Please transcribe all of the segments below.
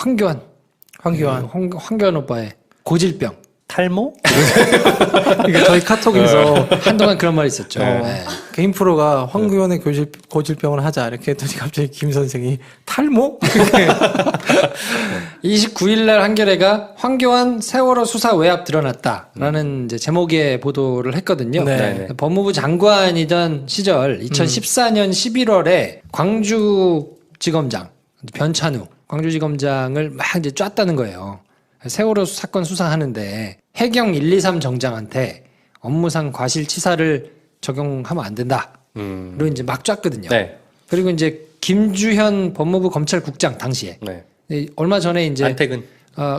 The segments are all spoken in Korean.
황교안 황교안 오빠의 고질병. 탈모? 이게 저희 카톡에서 한동안 그런 말이 있었죠. 개인 프로가 황교안의 고질병을 하자 이렇게 했더니 갑자기 김 선생이 탈모? 29일 날 한겨레가 황교안 세월호 수사 외압 드러났다라는 이제 제목의 보도를 했거든요. 네. 법무부 장관이던 시절 2014년 11월에 광주지검장 변찬우 광주지검장을 막 이제 쐈다는 거예요. 세월호 사건 수사하는데 해경 123 정장한테 업무상 과실치사를 적용하면 안 된다. 로 이제 막 쐈거든요. 네. 그리고 이제 김주현 법무부 검찰국장 당시에 네. 얼마 전에 이제 안택은.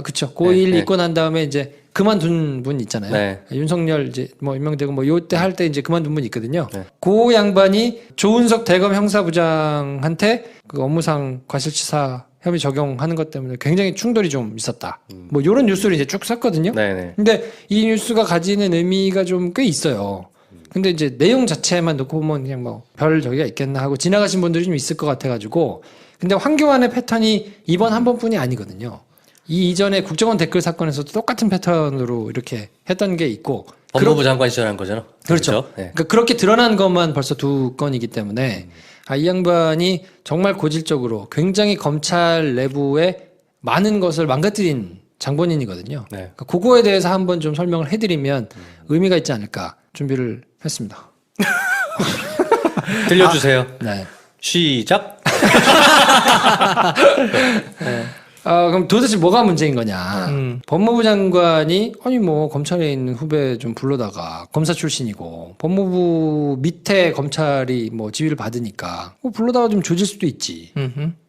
그쵸. 고1 네. 입고 난 다음에 이제 그만둔 분 있잖아요. 네. 윤석열 이제 뭐 임명되고 뭐 요때 할 때 이제 그만둔 분 있거든요. 네. 그 양반이 조은석 대검 형사부장한테 그 업무상 과실치사 혐의 적용하는 것 때문에 굉장히 충돌이 좀 있었다. 뭐 요런 뉴스를 이제 쭉 썼거든요. 네네. 근데 이 뉴스가 가지는 의미가 좀 꽤 있어요. 근데 이제 내용 자체만 놓고 보면 그냥 뭐 별 저기가 있겠나 하고 지나가신 분들이 좀 있을 것 같아가지고. 근데 황교안의 패턴이 이번 한 번뿐이 아니거든요. 이 이전에 국정원 댓글 사건에서도 똑같은 패턴으로 이렇게 했던 게 있고. 법무부 장관 시절한 거잖아. 그렇죠. 네. 그러니까 그렇게 드러난 것만 벌써 2건이기 때문에 이 양반이 정말 고질적으로 굉장히 검찰 내부에 많은 것을 망가뜨린 장본인이거든요. 네. 그러니까 그거에 대해서 한번 좀 설명을 해드리면 의미가 있지 않을까 준비를 했습니다. 들려주세요. 네. 시작. 그럼 도대체 뭐가 문제인 거냐. 법무부 장관이 아니 뭐 검찰에 있는 후배 좀 불러다가 검사 출신이고 법무부 밑에 검찰이 뭐 지휘를 받으니까 뭐 불러다가 좀 조질 수도 있지.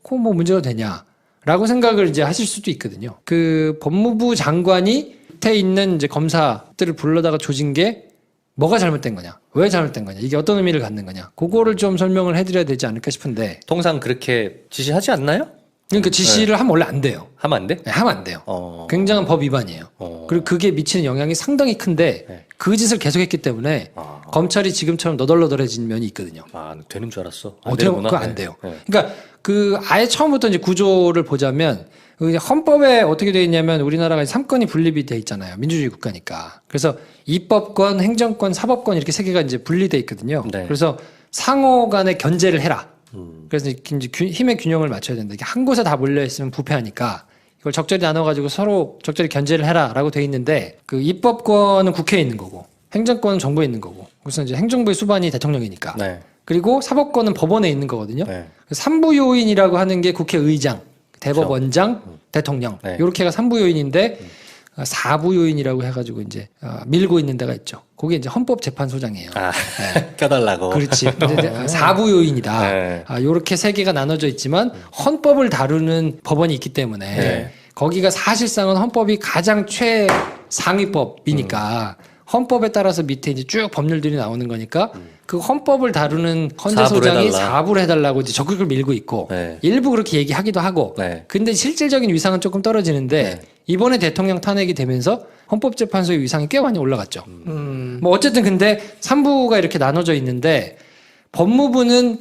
그거 뭐 문제가 되냐. 라고 생각을 이제 하실 수도 있거든요. 그 법무부 장관이 밑에 있는 이제 검사들을 불러다가 조진 게 뭐가 잘못된 거냐? 왜 잘못된 거냐? 이게 어떤 의미를 갖는 거냐? 그거를 좀 설명을 해드려야 되지 않을까 싶은데. 통상 그렇게 지시하지 않나요? 그러니까 지시를 하면 원래 안 돼요. 하면 안 돼? 네, 하면 안 돼요. 굉장한 법 위반이에요. 그리고 그게 미치는 영향이 상당히 큰데 네. 그 짓을 계속했기 때문에 검찰이 지금처럼 너덜너덜해진 면이 있거든요. 되는 줄 알았어. 어떻게 되는구나. 그거 안 돼요. 네. 그러니까 그 아예 처음부터 이제 구조를 보자면 헌법에 어떻게 되어 있냐면 우리나라가 3권이 분립이 돼 있잖아요. 민주주의 국가니까. 그래서 입법권, 행정권, 사법권 이렇게 세 개가 이제 분리돼 있거든요. 네. 그래서 상호 간에 견제를 해라. 그래서 이제 힘의 균형을 맞춰야 된다. 이게 한 곳에 다 몰려 있으면 부패하니까 이걸 적절히 나눠가지고 서로 적절히 견제를 해라라고 돼 있는데 그 입법권은 국회에 있는 거고 행정권은 정부에 있는 거고 그래서 이제 행정부의 수반이 대통령이니까 네. 그리고 사법권은 법원에 있는 거거든요. 네. 삼부요인이라고 하는 게 국회의장, 대법원장, 대통령 네. 이렇게가 삼부요인인데 사부요인이라고 해가지고 이제 밀고 있는 데가 있죠. 그게 이제 헌법재판소장이에요. 네. 껴달라고. 그렇지. 사부요인이다. 네. 요렇게 세 개가 나눠져 있지만 헌법을 다루는 법원이 있기 때문에 네. 거기가 사실상은 헌법이 가장 최상위법이니까 헌법에 따라서 밑에 이제 쭉 법률들이 나오는 거니까 그 헌법을 다루는 헌재소장이 사부를 해달라고 이제 적극을 밀고 있고 네. 일부 그렇게 얘기하기도 하고 네. 근데 실질적인 위상은 조금 떨어지는데 네. 이번에 대통령 탄핵이 되면서 헌법재판소의 위상이 꽤 많이 올라갔죠. 뭐 어쨌든 근데 3부가 이렇게 나눠져 있는데 법무부는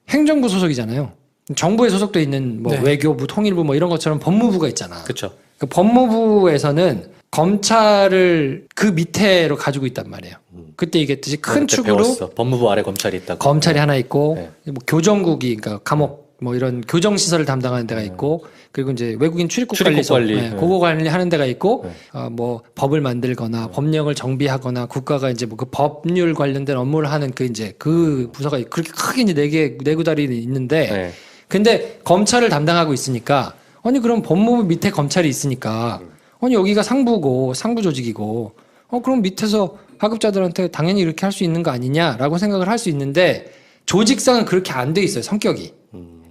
행정부 소속이잖아요. 정부에 소속돼 있는 뭐 네. 외교부, 통일부 뭐 이런 것처럼 법무부가 있잖아. 그렇죠. 그 법무부에서는 검찰을 그 밑에로 가지고 있단 말이에요. 그때 얘기했듯이 큰 축으로 배웠어. 법무부 아래 검찰이 있다고. 검찰이 하나 있고 네. 뭐 교정국이 그러니까 감옥 뭐 이런 교정 시설을 담당하는 데가 있고 그리고 이제 외국인 출입국 관리소 관리. 네, 그거 관리하는 데가 있고 뭐 법을 만들거나 법령을 정비하거나 국가가 이제 뭐 그 법률 관련된 업무를 하는 그 이제 그 부서가 그렇게 크게 이제 네 구달이 있는데 네. 근데 검찰을 담당하고 있으니까 아니 그럼 법무부 밑에 검찰이 있으니까 아니 여기가 상부고 상부 조직이고 그럼 밑에서 하급자들한테 당연히 이렇게 할 수 있는 거 아니냐라고 생각을 할 수 있는데 조직상은 그렇게 안 돼 있어요. 성격이.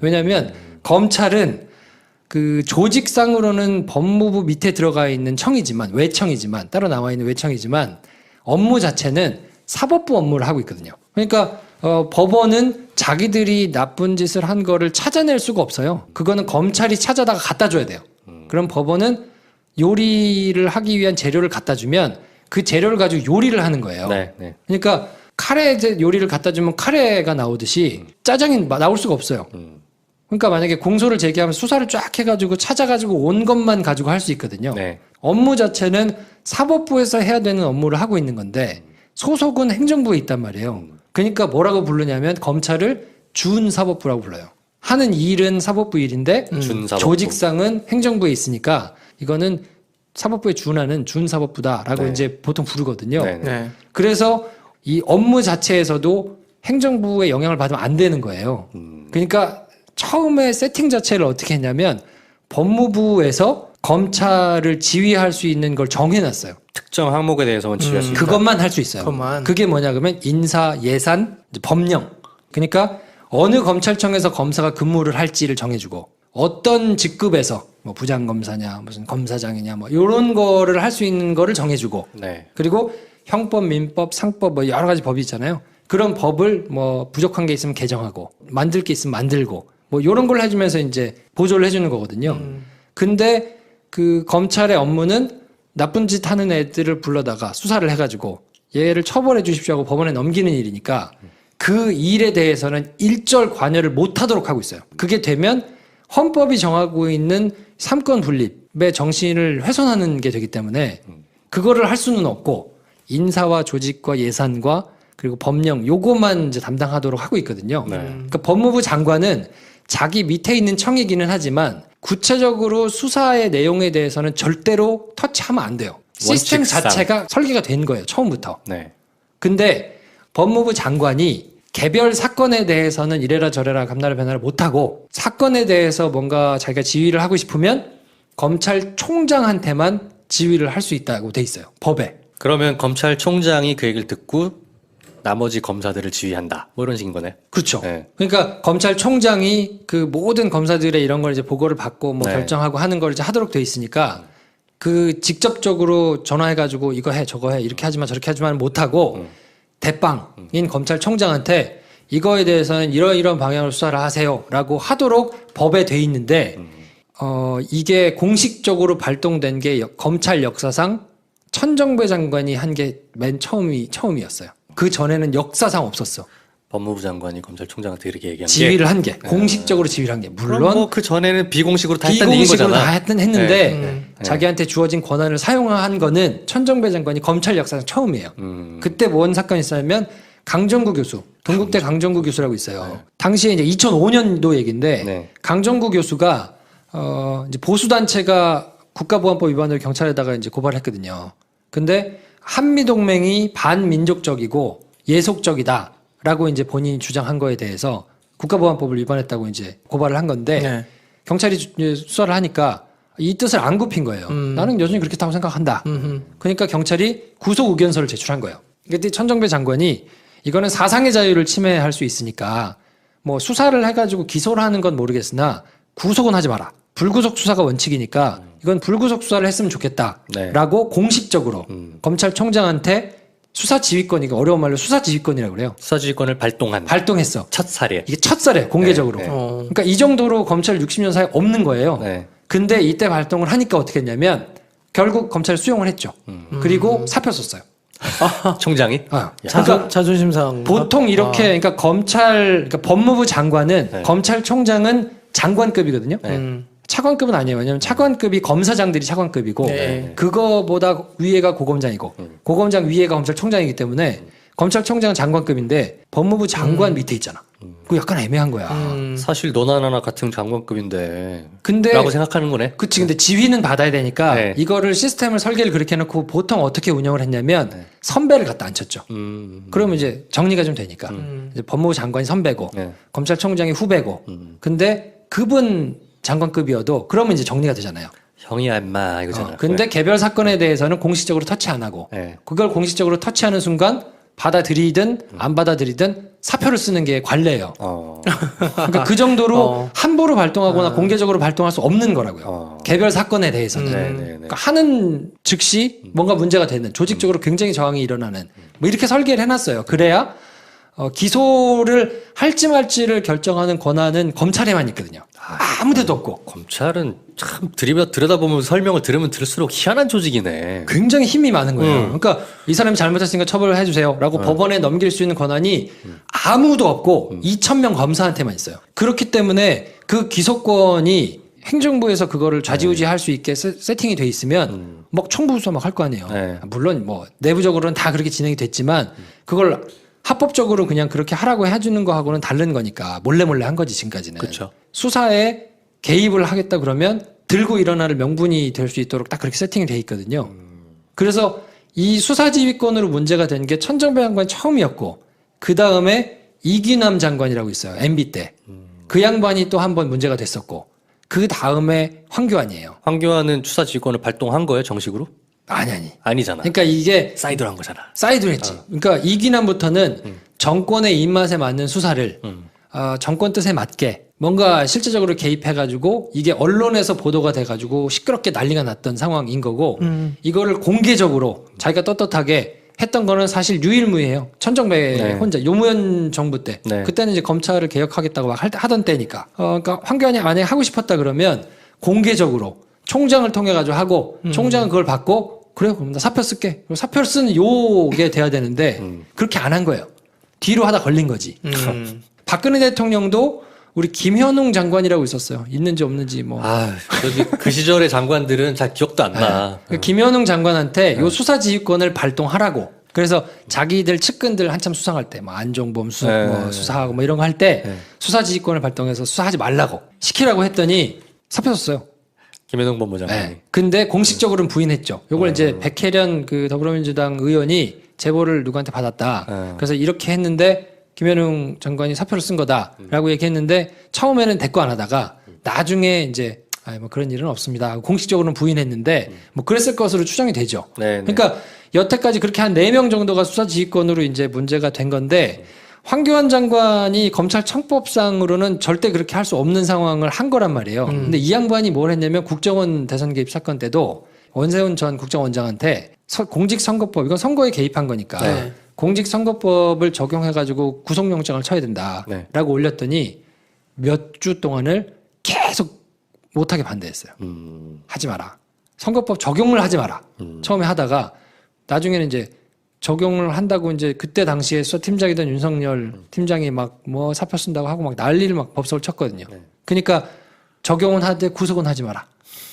왜냐하면 검찰은 그 조직상으로는 법무부 밑에 들어가 있는 청이지만 외청이지만 따로 나와 있는 외청이지만 업무 자체는 사법부 업무를 하고 있거든요. 그러니까 법원은 자기들이 나쁜 짓을 한 거를 찾아낼 수가 없어요. 그거는 검찰이 찾아다가 갖다 줘야 돼요. 그럼 법원은 요리를 하기 위한 재료를 갖다 주면 그 재료를 가지고 요리를 하는 거예요. 네, 네. 그러니까 카레 요리를 갖다 주면 카레가 나오듯이 짜장이 나올 수가 없어요. 그러니까 만약에 공소를 제기하면 수사를 쫙 해가지고 찾아가지고 온 것만 가지고 할 수 있거든요. 네. 업무 자체는 사법부에서 해야 되는 업무를 하고 있는 건데 소속은 행정부에 있단 말이에요. 그러니까 뭐라고 부르냐면 검찰을 준사법부라고 불러요. 하는 일은 사법부 일인데 준사법부. 조직상은 행정부에 있으니까 이거는 사법부에 준하는 준사법부다라고 네. 이제 보통 부르거든요. 네. 네. 그래서 이 업무 자체에서도 행정부의 영향을 받으면 안 되는 거예요. 그러니까 처음에 세팅 자체를 어떻게 했냐면 법무부에서 검찰을 지휘할 수 있는 걸 정해놨어요. 특정 항목에 대해서만 지휘할 수 있다. 그것만 할 수 있어요. 그것만. 그게 뭐냐 그러면 인사, 예산, 이제 법령. 그러니까 어느 검찰청에서 검사가 근무를 할지를 정해주고 어떤 직급에서 뭐 부장검사냐 무슨 검사장이냐 뭐 이런 거를 할 수 있는 거를 정해주고 네. 그리고 형법, 민법, 상법 뭐 여러 가지 법이 있잖아요. 그런 법을 뭐 부족한 게 있으면 개정하고 만들 게 있으면 만들고 뭐 이런 걸 해주면서 이제 보조를 해주는 거거든요. 근데 그 검찰의 업무는 나쁜 짓 하는 애들을 불러다가 수사를 해가지고 얘를 처벌해 주십시오 하고 법원에 넘기는 일이니까 그 일에 대해서는 일절 관여를 못하도록 하고 있어요. 그게 되면 헌법이 정하고 있는 삼권 분립의 정신을 훼손하는 게 되기 때문에 그거를 할 수는 없고 인사와 조직과 예산과 그리고 법령 요거만 이제 담당하도록 하고 있거든요. 네. 그러니까 법무부 장관은 자기 밑에 있는 청이기는 하지만 구체적으로 수사의 내용에 대해서는 절대로 터치하면 안 돼요. 시스템 원칙상. 자체가 설계가 된 거예요. 처음부터. 네. 근데 법무부 장관이 개별 사건에 대해서는 이래라 저래라 감나라 변화를 못하고 사건에 대해서 뭔가 자기가 지휘를 하고 싶으면 검찰총장한테만 지휘를 할 수 있다고 돼 있어요. 법에. 그러면 검찰총장이 그 얘기를 듣고 나머지 검사들을 지휘한다. 뭐 이런 식인 거네. 그렇죠. 네. 그러니까 검찰총장이 그 모든 검사들의 이런 걸 이제 보고를 받고 뭐 네. 결정하고 하는 걸 이제 하도록 돼 있으니까 그 직접적으로 전화해가지고 이거 해 저거 해 이렇게 하지마 저렇게 하지만 못하고 대빵인 검찰총장한테 이거에 대해서는 이런 방향으로 수사를 하세요라고 하도록 법에 돼 있는데 이게 공식적으로 발동된 게 검찰 역사상 천정배 장관이 한 게 맨 처음이었어요. 그 전에는 역사상 없었어. 법무부 장관이 검찰총장한테 이렇게 얘기한 지휘를 게. 한 게 공식적으로 지휘를 한 게 물론 물론 뭐그 전에는 비공식으로 다 했다는 얘기인 비공식으로 거잖아. 다 했는데 네. 자기한테 주어진 권한을 사용한 거는 천정배 장관이 검찰 역사상 처음이에요. 그때 뭔 사건이 있었냐면 강정구 교수, 동국대 강정구 교수라고 있어요. 당시에 이제 2005년도 얘기인데 네. 강정구 교수가 이제 보수 단체가 국가보안법 위반으로 경찰에다가 이제 고발을 했거든요. 근데 한미 동맹이 반민족적이고 예속적이다라고 이제 본인이 주장한 거에 대해서 국가보안법을 위반했다고 이제 고발을 한 건데 네. 경찰이 수사를 하니까 이 뜻을 안 굽힌 거예요. 나는 여전히 그렇다고 생각한다. 그러니까 경찰이 구속 의견서를 제출한 거예요. 그때 천정배 장관이 이거는 사상의 자유를 침해할 수 있으니까 뭐 수사를 해가지고 기소를 하는 건 모르겠으나 구속은 하지 마라. 불구속 수사가 원칙이니까 이건 불구속 수사를 했으면 좋겠다라고 공식적으로 검찰총장한테 수사 지휘권, 이거 어려운 말로 수사 지휘권이라고 그래요. 수사지휘권을 발동한 발동했어. 첫 사례. 이게 첫 사례 공개적으로. 네, 네. 그러니까 이 정도로 검찰 60년 사이에 없는 거예요. 네. 근데 이때 발동을 하니까 어떻게 했냐면 결국 검찰 수용을 했죠. 그리고 사표 썼어요. 총장이? 그러니까 자존심 상한 보통 이렇게 그러니까 그러니까 법무부 장관은 네. 검찰총장은 장관급이거든요. 네. 차관급은 아니에요. 왜냐하면 차관급이 검사장들이 차관급이고 네. 그거보다 위에가 고검장이고 고검장 위에가 검찰총장이기 때문에 검찰총장은 장관급인데 법무부 장관 밑에 있잖아. 그거 약간 애매한 거야. 사실 너나 나나 같은 장관급인데 근데 라고 생각하는 거네. 그치. 근데 지휘는 받아야 되니까 네. 이거를 시스템을 설계를 그렇게 해놓고 보통 어떻게 운영을 했냐면 선배를 갖다 앉혔죠. 그러면 이제 정리가 좀 되니까. 이제 법무부 장관이 선배고 네. 검찰총장이 후배고. 근데 그분 장관급이어도 그러면 이제 정리가 되잖아요. 형이야 임마 이거잖아. 근데 개별 사건에 대해서는 공식적으로 터치 안 하고 네. 그걸 공식적으로 터치하는 순간 받아들이든 안 받아들이든 사표를 쓰는 게 관례예요. 그러니까 그 정도로 함부로 발동하거나 공개적으로 발동할 수 없는 거라고요. 개별 사건에 대해서는. 네, 네, 네. 그러니까 하는 즉시 뭔가 문제가 되는 조직적으로 굉장히 저항이 일어나는 뭐 이렇게 설계를 해놨어요. 그래야 기소를 할지 말지를 결정하는 권한은 검찰에만 있거든요. 아무데도 없고. 검찰은 참 들여다보면 설명을 들으면 들을수록 희한한 조직이네. 굉장히 힘이 많은 거예요. 그러니까 이 사람이 잘못했으니까 처벌을 해주세요라고 법원에 넘길 수 있는 권한이 아무도 없고 2,000명 검사한테만 있어요. 그렇기 때문에 그 기소권이 행정부에서 그거를 좌지우지할 수 있게 세팅이 돼 있으면 막 총부수사 막 할 거 아니에요. 네. 물론 뭐 내부적으로는 다 그렇게 진행이 됐지만 그걸 합법적으로 그냥 그렇게 하라고 해주는 거하고는 다른 거니까 몰래 한 거지 지금까지는. 그쵸. 수사에 개입을 하겠다 그러면 들고 일어나를 명분이 될 수 있도록 딱 그렇게 세팅이 돼 있거든요. 그래서 이 수사지휘권으로 문제가 된 게 천정배 장관이 처음이었고 그 다음에 이기남 장관이라고 있어요. MB 때. 그 양반이 또 한 번 문제가 됐었고 그 다음에 황교안이에요. 황교안은 수사지휘권을 발동한 거예요, 정식으로? 아니. 아니잖아. 그러니까 이게 사이드로 한 거잖아. 사이드로 했지. 그러니까 이기남부터는 정권의 입맛에 맞는 수사를 정권 뜻에 맞게 뭔가 실제적으로 개입해가지고 이게 언론에서 보도가 돼가지고 시끄럽게 난리가 났던 상황인 거고 이거를 공개적으로 자기가 떳떳하게 했던 거는 사실 유일무이해요. 천정배 네. 혼자 노무현 정부 때 네. 그때는 이제 검찰을 개혁하겠다고 막 하던 때니까 그러니까 황교안이 만약에 하고 싶었다 그러면 공개적으로 총장을 통해 가지고 하고 총장은 그걸 받고 그래요 그럼 나 사표 쓸게 그리고 사표를 쓰는 요게 돼야 되는데 그렇게 안 한 거예요. 뒤로 하다 걸린 거지. 박근혜 대통령도 우리 김현웅 장관이라고 있었어요. 있는지 없는지 뭐. 아, 그 시절의 장관들은 잘 기억도 안 나. 그 김현웅 장관한테 요 수사지휘권을 발동하라고. 그래서 자기들 측근들 한참 수상할 때, 뭐 안종범 뭐 수사하고 뭐 이런 거 할 때 수사지휘권을 발동해서 수사하지 말라고 시키라고 했더니 사표 썼어요. 김현웅 법무장관이. 네. 근데 공식적으로는 부인했죠. 요걸 이제 백혜련 그 더불어민주당 의원이 제보를 누구한테 받았다. 그래서 이렇게 했는데 김현웅 장관이 사표를 쓴 거다라고 얘기했는데 처음에는 대꾸 안 하다가 나중에 이제 뭐 그런 일은 없습니다. 공식적으로는 부인했는데 뭐 그랬을 것으로 추정이 되죠. 네, 그러니까 여태까지 그렇게 한 4명 정도가 수사지휘권으로 이제 문제가 된 건데 황교안 장관이 검찰 청법상으로는 절대 그렇게 할 수 없는 상황을 한 거란 말이에요. 근데 이 양반이 뭘 했냐면 국정원 대선 개입 사건 때도 원세훈 전 국정원장한테 공직선거법 이건 선거에 개입한 거니까 네. 공직선거법을 적용해가지고 구속영장을 쳐야 된다라고 올렸더니 몇 주 동안을 계속 못하게 반대했어요. 하지 마라. 선거법 적용을 하지 마라. 처음에 하다가 나중에는 이제 적용을 한다고 이제 그때 당시에 수사팀장이던 윤석열 팀장이 막 뭐 사표 쓴다고 하고 막 난리를 막 법석을 쳤거든요. 그러니까 적용은 하되 구속은 하지 마라.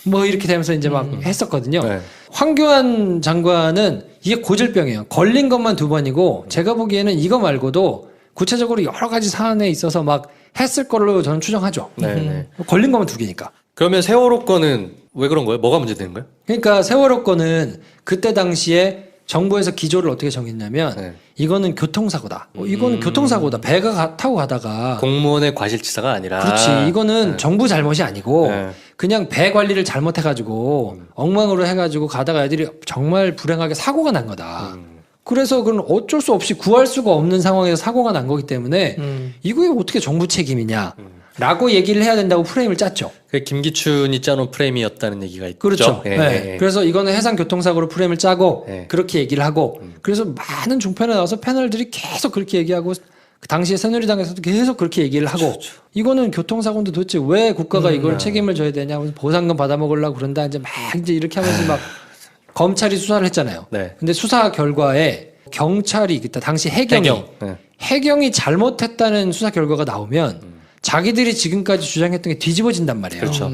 뭐 이렇게 되면서 이제 막 했었거든요. 네. 황교안 장관은 이게 고질병이에요. 걸린 것만 2번이고 제가 보기에는 이거 말고도 구체적으로 여러 가지 사안에 있어서 막 했을 걸로 저는 추정하죠. 네. 걸린 것만 2개니까. 그러면 세월호 건은 왜 그런 거예요? 뭐가 문제되는 거예요? 그러니까 세월호 건은 그때 당시에 정부에서 기조를 어떻게 정했냐면 이거는 교통사고다. 이거는 교통사고다. 배가 타고 가다가 공무원의 과실치사가 아니라. 그렇지. 이거는 정부 잘못이 아니고 그냥 배 관리를 잘못해가지고 엉망으로 해가지고 가다가 애들이 정말 불행하게 사고가 난 거다. 그래서 그건 어쩔 수 없이 구할 수가 없는 상황에서 사고가 난 거기 때문에 이거에 어떻게 정부 책임이냐. 라고 얘기를 해야 된다고 프레임을 짰죠. 그 김기춘이 짜놓은 프레임이었다는 얘기가 있죠. 그렇죠. 예, 네. 예. 그래서 이거는 해상교통사고로 프레임을 짜고 네. 그렇게 얘기를 하고 그래서 많은 종편에 나와서 패널들이 계속 그렇게 얘기하고 그 당시에 새누리당에서도 계속 그렇게 얘기를 하고 이거는 교통사고인데 도대체 왜 국가가 이걸 책임을 져야 되냐 보상금 받아먹으려고 그런다 이제 막 이제 이렇게 하면서 막 검찰이 수사를 했잖아요. 네. 근데 수사 결과에 경찰이 그때 당시 해경이 잘못했다는 수사 결과가 나오면 자기들이 지금까지 주장했던 게 뒤집어진단 말이에요. 그렇죠.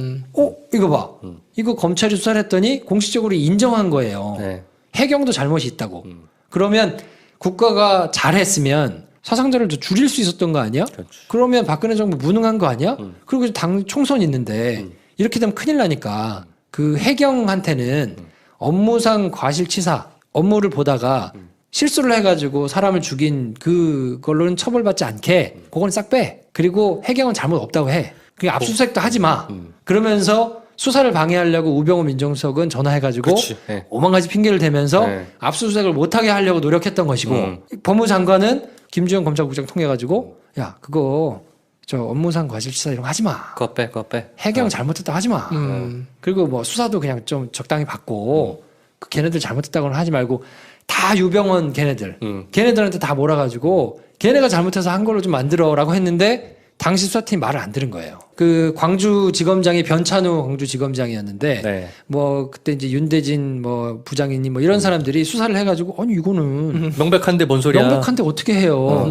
이거 봐. 이거 검찰이 수사를 했더니 공식적으로 인정한 거예요. 네. 해경도 잘못이 있다고. 그러면 국가가 잘했으면 사상자를 더 줄일 수 있었던 거 아니야? 그러면 박근혜 정부 무능한 거 아니야? 그리고 당 총선 있는데 이렇게 되면 큰일 나니까 그 해경한테는 업무상 과실치사 업무를 보다가 실수를 해가지고 사람을 죽인 그걸로는 처벌받지 않게 그건 싹 빼. 그리고 해경은 잘못 없다고 해. 그게 압수수색도 하지 마. 그러면서 수사를 방해하려고 우병우 민정수석은 전화해가지고 네. 오만 가지 핑계를 대면서 압수수색을 못하게 하려고 노력했던 것이고 법무장관은 김주현 검찰국장 통해가지고 야 그거 저 업무상 과실치사 이런 거 하지 마. 그거 빼. 해경 잘못했다 하지 마. 그리고 뭐 수사도 그냥 좀 적당히 받고 그 걔네들 잘못했다고는 하지 말고 다 유병원 걔네들한테 다 몰아가지고 걔네가 잘못해서 한 걸로 좀 만들어라고 했는데 당시 수사팀이 말을 안 들은 거예요. 그 광주지검장이 변찬우 광주지검장이었는데 네. 뭐 그때 이제 윤대진 뭐 부장이니 뭐 이런 사람들이 수사를 해가지고 아니 이거는 명백한데 뭔 소리야? 명백한데 어떻게 해요?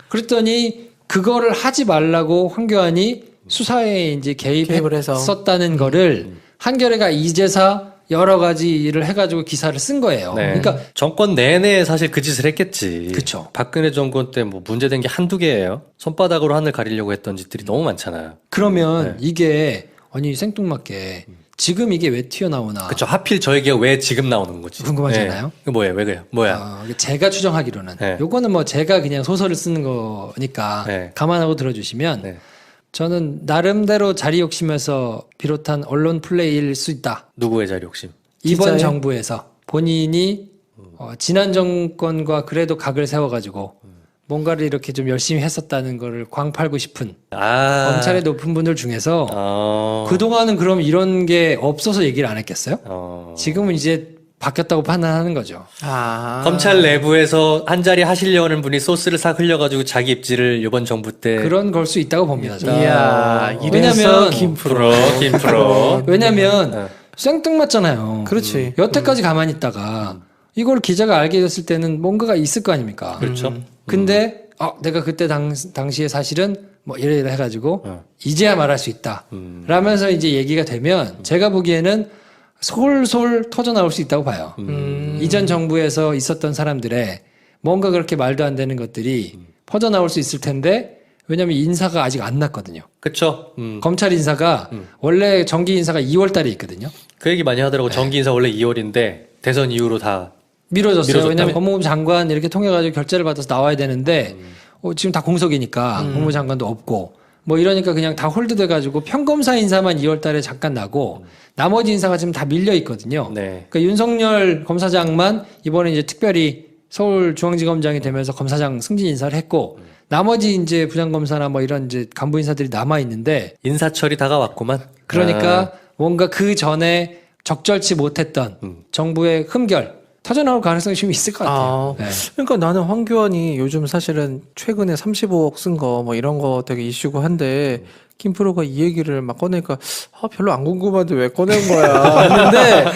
그랬더니 그거를 하지 말라고 황교안이 수사에 이제 개입을 해서. 개입했었다는 거를 한겨레가 이제사 여러 가지 일을 해가지고 기사를 쓴 거예요. 네. 그러니까 정권 내내 사실 그 짓을 했겠지. 그쵸. 박근혜 정권 때 뭐 문제된 게 한두 개예요. 손바닥으로 하늘 가리려고 했던 짓들이 너무 많잖아요. 그러면 이게 아니 생뚱맞게 지금 이게 왜 튀어나오나 그쵸. 하필 저 얘기가 왜 지금 나오는 거지? 궁금하잖아요. 네. 이거 뭐예요? 왜 그래요? 뭐야? 제가 추정하기로는 네. 요거는 뭐 제가 그냥 소설을 쓰는 거니까 네. 감안하고 들어주시면 네. 저는 나름대로 자리 욕심에서 비롯한 언론 플레이일 수 있다. 누구의 자리 욕심? 이번 기자의? 정부에서 본인이 지난 정권과 그래도 각을 세워가지고 뭔가를 이렇게 좀 열심히 했었다는 거를 광팔고 싶은 검찰의 높은 분들 중에서 그동안은 그럼 이런 게 없어서 얘기를 안 했겠어요? 지금은 이제 바뀌었다고 판단하는 거죠. 검찰 내부에서 한 자리 하시려는 분이 소스를 싹 흘려가지고 자기 입지를 이번 정부 때 그런 걸 수 있다고 봅니다. 저는. 이야, 왜냐면 이래서 김프로. 김프로. 왜냐면 생뚱맞잖아요. 그렇지. 여태까지 가만히 있다가 이걸 기자가 알게 됐을 때는 뭔가가 있을 거 아닙니까? 그렇죠. 근데 내가 그때 당시에 사실은 뭐 이래 해가지고 이제야 말할 수 있다. 라면서 이제 얘기가 되면 제가 보기에는 솔솔 터져 나올 수 있다고 봐요. 이전 정부에서 있었던 사람들의 뭔가 그렇게 말도 안 되는 것들이 퍼져 나올 수 있을 텐데 왜냐하면 인사가 아직 안 났거든요. 그쵸. 검찰 인사가 원래 정기 인사가 2월 달에 있거든요. 그 얘기 많이 하더라고. 네. 정기 인사 원래 2월인데 대선 이후로 다 미뤄졌어요. 미뤄졌다며. 왜냐하면 법무부 장관 이렇게 통해가지고 결재를 받아서 나와야 되는데 지금 다 공석이니까 법무부 장관도 없고 뭐 이러니까 그냥 다 홀드돼가지고 평검사 인사만 2월 달에 잠깐 나고 나머지 인사가 지금 다 밀려 있거든요. 네. 그러니까 윤석열 검사장만 이번에 이제 특별히 서울중앙지검장이 되면서 검사장 승진 인사를 했고 나머지 이제 부장검사나 뭐 이런 이제 간부 인사들이 남아 있는데 인사철이 다가왔구만. 그러니까 뭔가 그 전에 적절치 못했던 정부의 흠결 터져 나올 가능성이 좀 있을 것 같아요. 네. 그러니까 나는 황교안이 요즘 사실은 최근에 35억 쓴 거 뭐 이런 거 되게 이슈고 한데 김프로가 이 얘기를 막 꺼내니까 별로 안 궁금한데 왜 꺼낸 거야 했는데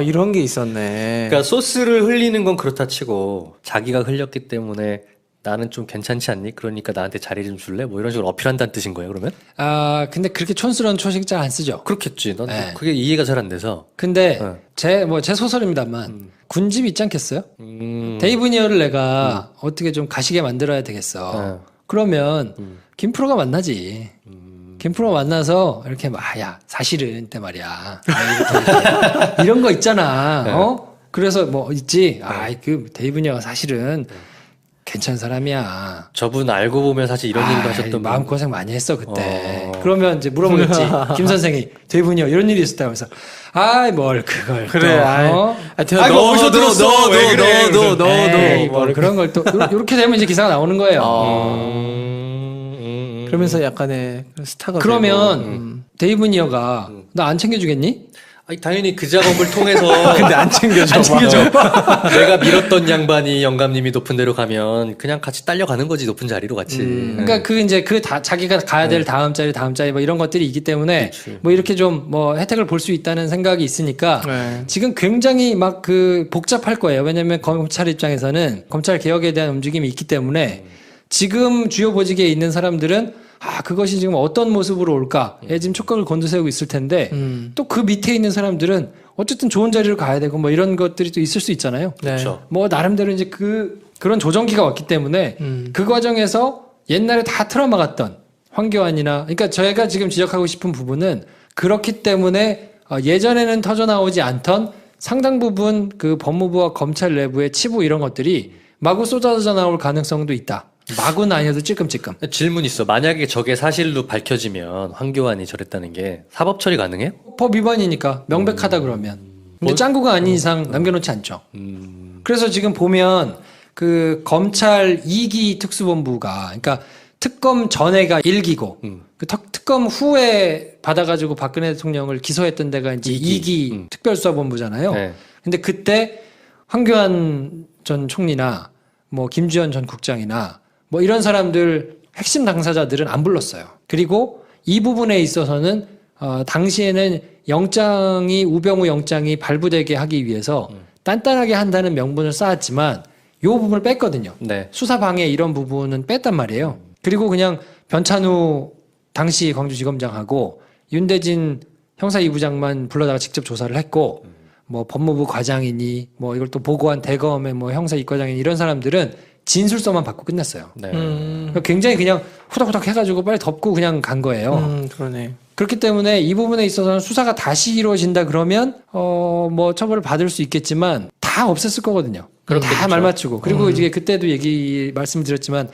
이런 게 있었네. 그러니까 소스를 흘리는 건 그렇다 치고 자기가 흘렸기 때문에 나는 좀 괜찮지 않니? 그러니까 나한테 자리 좀 줄래? 뭐 이런 식으로 어필한다는 뜻인 거예요, 그러면? 근데 그렇게 촌스러운 초식 잘 안 쓰죠. 그렇겠지. 난 네. 그게 이해가 잘 안 돼서. 근데 네. 제 소설입니다만 군집 있지 않겠어요? 데이브니어를 내가 어떻게 좀 가시게 만들어야 되겠어. 그러면 김프로가 만나지. 김프로 만나서 이렇게 야 사실은 때 말이야. 이런 거 있잖아. 그래서 뭐 있지. 그 데이브니어가 사실은 괜찮은 사람이야. 저분 알고 보면 사실 이런 일도 하셨던 마음 고생 많이 했어 그때. 그러면 이제 물어보겠지. 김 선생이 데이브니어 이런 일이 있었다면서. 뭘 그걸 그래. 또, 이거 어디서 들었어? 왜 그래? 뭘 그런 걸 또 이렇게 되면 이제 기사가 나오는 거예요. 그러면서 약간의 스타가 그러면 데이브니어가 나 안 챙겨주겠니? 당연히 그 작업을 통해서 근데 안 챙겨줘. 안 챙겨줘. 내가 밀었던 양반이 영감님이 높은 데로 가면 그냥 같이 딸려가는 거지, 높은 자리로 같이. 그러니까 자기가 가야 될 다음 자리 뭐 이런 것들이 있기 때문에 그치. 뭐 이렇게 좀 뭐 혜택을 볼 수 있다는 생각이 있으니까 네. 지금 굉장히 막 복잡할 거예요. 왜냐하면 검찰 입장에서는 검찰 개혁에 대한 움직임이 있기 때문에 지금 주요 보직에 있는 사람들은 그것이 지금 어떤 모습으로 올까에 지금 촉각을 곤두세우고 있을 텐데 또 그 밑에 있는 사람들은 어쨌든 좋은 자리로 가야 되고 뭐 이런 것들이 또 있을 수 있잖아요. 네. 그렇죠. 뭐 나름대로 이제 그런 조정기가 왔기 때문에 그 과정에서 옛날에 다 트라우마 같던 황교안이나 그러니까 저희가 지금 지적하고 싶은 부분은 그렇기 때문에 예전에는 터져 나오지 않던 상당 부분 그 법무부와 검찰 내부의 치부 이런 것들이 마구 쏟아져 나올 가능성도 있다. 마구는 아니어도 찔끔찔끔. 질문 있어. 만약에 저게 사실로 밝혀지면 황교안이 저랬다는 게 사법 처리 가능해요? 법 위반이니까 명백하다 그러면. 근데 짱구가 아닌 이상 남겨놓지 않죠. 그래서 지금 보면 그 검찰 2기 특수본부가 그러니까 특검 전에가 1기고 그 특검 후에 받아가지고 박근혜 대통령을 기소했던 데가 이제 2기 특별수사본부잖아요. 네. 근데 그때 황교안 전 총리나 뭐 김주현 전 국장이나 뭐 이런 사람들 핵심 당사자들은 안 불렀어요. 그리고 이 부분에 있어서는 당시에는 우병우 영장이 발부되게 하기 위해서 단단하게 한다는 명분을 쌓았지만 이 부분을 뺐거든요. 네. 수사 방해 이런 부분은 뺐단 말이에요. 그리고 그냥 변찬우 당시 광주지검장하고 윤대진 형사 2부장만 불러다가 직접 조사를 했고 뭐 법무부 과장이니 뭐 이걸 또 보고한 대검의 뭐 형사 2과장이니 이런 사람들은 진술서만 받고 끝냈어요. 네. 그러니까 굉장히 그냥 후닥후닥 해가지고 빨리 덮고 그냥 간 거예요. 그러네. 그렇기 때문에 이 부분에 있어서는 수사가 다시 이루어진다 그러면 뭐 처벌을 받을 수 있겠지만 다 없앴을 거거든요. 다 말 맞추고 그리고 이제 그때도 말씀드렸지만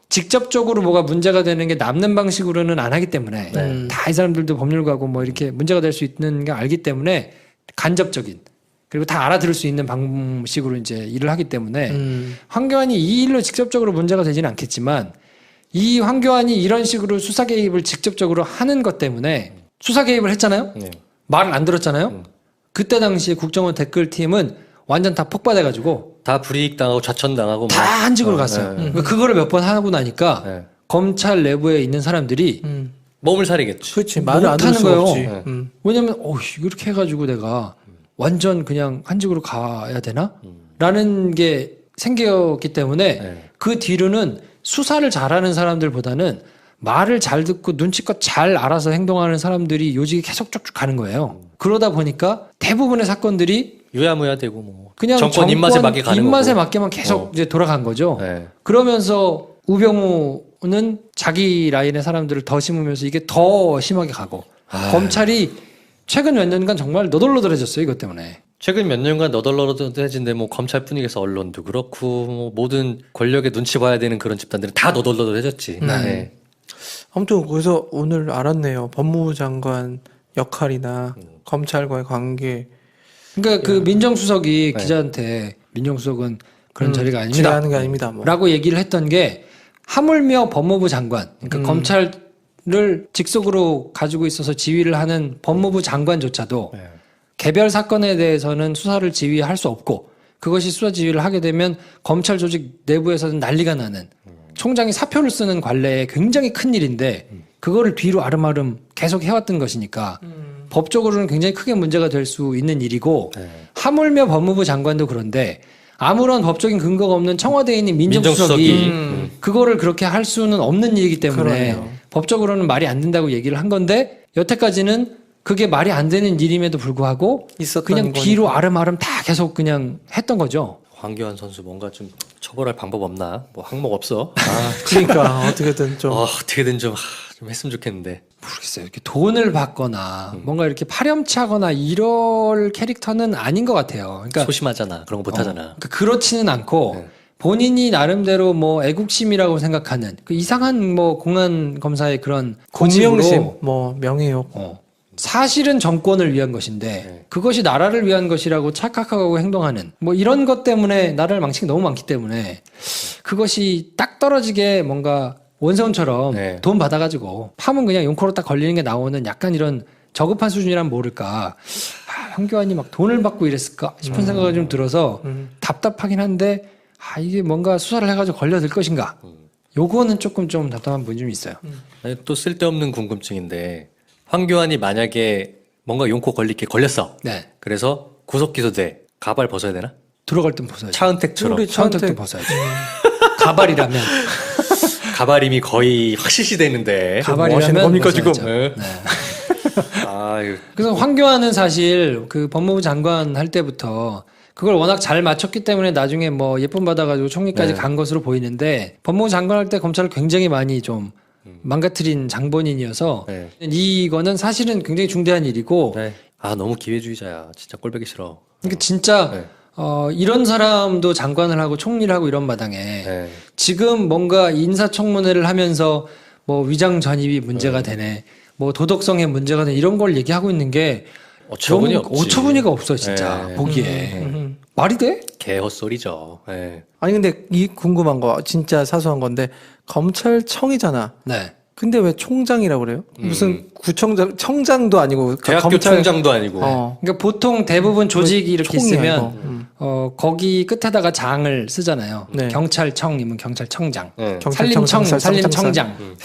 직접적으로 뭐가 문제가 되는 게 남는 방식으로는 안 하기 때문에 다 이 사람들도 법률가고 뭐 이렇게 문제가 될 수 있는 게 알기 때문에 간접적인 그리고 다 알아들을 수 있는 방식으로 이제 일을 하기 때문에 황교안이 이 일로 직접적으로 문제가 되지는 않겠지만 이 황교안이 이런 식으로 수사 개입을 직접적으로 하는 것 때문에 수사 개입을 했잖아요. 네. 말을 안 들었잖아요. 그때 당시에 국정원 댓글팀은 완전 다 폭발해가지고 다 불이익 당하고 좌천 당하고 다 한직으로 갔어요. 그러니까 그거를 몇 번 하고 나니까 네. 검찰 내부에 있는 사람들이 몸을 사리겠지. 그렇지. 말을 안 못 들을 하는 수가 거예요. 없지. 네. 왜냐면 이렇게 해가지고 내가 완전 그냥 한직으로 가야 되나? 라는 게 생겼기 때문에 네. 그 뒤로는 수사를 잘하는 사람들보다는 말을 잘 듣고 눈치껏 잘 알아서 행동하는 사람들이 요직이 계속 쭉쭉 가는 거예요. 그러다 보니까 대부분의 사건들이 유야무야되고 뭐 그냥 정권 입맛에 맞게 가는 입맛에 거고. 맞게만 계속 이제 돌아간 거죠. 네. 그러면서 우병우는 자기 라인의 사람들을 더 심으면서 이게 더 심하게 가고 검찰이 최근 몇 년간 정말 너덜너덜해졌어요. 이것 때문에. 최근 몇 년간 너덜너덜해진데 뭐 검찰뿐이겠어 언론도 그렇고 뭐 모든 권력의 눈치 봐야 되는 그런 집단들은 다 너덜너덜해졌지. 네. 아무튼 그래서 오늘 알았네요. 법무부 장관 역할이나 검찰과의 관계 그러니까 그 민정수석이 네. 기자한테 민정수석은 그런 자리가 아닙니다. 지나가는 게 아닙니다. 뭐. 라고 얘기를 했던 게 하물며 법무부 장관, 그러니까 검찰을 직속으로 가지고 있어서 지휘를 하는 법무부 장관조차도 네. 개별 사건에 대해서는 수사를 지휘할 수 없고 그것이 수사 지휘를 하게 되면 검찰 조직 내부에서는 난리가 나는 총장이 사표를 쓰는 관례에 굉장히 큰 일인데 그거를 뒤로 아름아름 계속 해왔던 것이니까 법적으로는 굉장히 크게 문제가 될 수 있는 일이고 네. 하물며 법무부 장관도 그런데 아무런 법적인 근거가 없는 청와대에 있는 민정수석이 그거를 그렇게 할 수는 없는 일이기 때문에 그러네요. 법적으로는 말이 안 된다고 얘기를 한 건데 여태까지는 그게 말이 안 되는 일임에도 불구하고 있었던 그냥 거니까. 뒤로 아름아름 다 계속 그냥 했던 거죠. 황교안 선수 뭔가 좀 처벌할 방법 없나? 뭐 항목 없어? 그러니까 어떻게든 좀 어떻게든 좀 했으면 좋겠는데. 모르겠어요. 이렇게 돈을 받거나 뭔가 이렇게 파렴치하거나 이럴 캐릭터는 아닌 것 같아요. 그러니까 소심하잖아. 그런 거 못하잖아. 그러니까 그렇지는 않고 네. 본인이 나름대로 뭐 애국심이라고 생각하는 그 이상한 뭐 공안 검사의 그런 공명심, 고집으로 뭐 명예욕. 사실은 정권을 위한 것인데 네. 그것이 나라를 위한 것이라고 착각하고 행동하는 뭐 이런 것 때문에 나라를 망치기 너무 많기 때문에 그것이 딱 떨어지게 뭔가 원세훈처럼 네. 돈 받아가지고 파면 그냥 용코로 딱 걸리는 게 나오는 약간 이런 저급한 수준이란 모를까 황교안이 막 돈을 받고 이랬을까 싶은 생각이 좀 들어서 답답하긴 한데 이게 뭔가 수사를 해가지고 걸려들 것인가 요거는 조금 좀 답답한 부분이 좀 있어요. 아니, 또 쓸데없는 궁금증인데 황교안이 만약에 뭔가 용코 걸렸어. 네. 그래서 구속 기소돼. 가발 벗어야 되나? 들어갈 땐 벗어야죠. 차은택처럼. 우리 차은택도 차은택. 벗어야죠. 가발이라면 가발임이 거의 확실시 되는데. 뭐 하시는 가발이라면 겁니까, 지금? 벗어야죠. 네. 네. 아유. 그래서 황교안은 사실 그 법무부 장관 할 때부터 그걸 워낙 잘 맞췄기 때문에 나중에 뭐 예쁨 받아가지고 총리까지 네. 간 것으로 보이는데 법무부 장관 할 때 검찰을 굉장히 많이 좀 망가뜨린 장본인이어서 네. 이거는 사실은 굉장히 중대한 일이고 네. 너무 기회주의자야. 진짜 꼴보기 싫어. 그러니까 진짜 네. 이런 사람도 장관을 하고 총리를 하고 이런 마당에 네. 지금 뭔가 인사청문회를 하면서 뭐 위장 전입이 문제가 되네, 뭐 도덕성에 문제가 되네 이런 걸 얘기하고 있는 게 어처구니 너무 없지. 어처구니가 없어 진짜 네. 보기에 말이 돼? 개 헛소리죠. 네. 아니 근데 이 궁금한 거 진짜 사소한 건데 검찰청이잖아. 네. 근데 왜 총장이라고 그래요? 무슨 구청장 청장도 아니고 대학교 검찰- 총장도 아니고. 어. 그러니까 보통 대부분 조직이 이렇게 총이야, 있으면 이거. 거기 끝에다가 장을 쓰잖아요. 네. 경찰청이면 경찰청장. 네. 살림청, 살림청장. 음.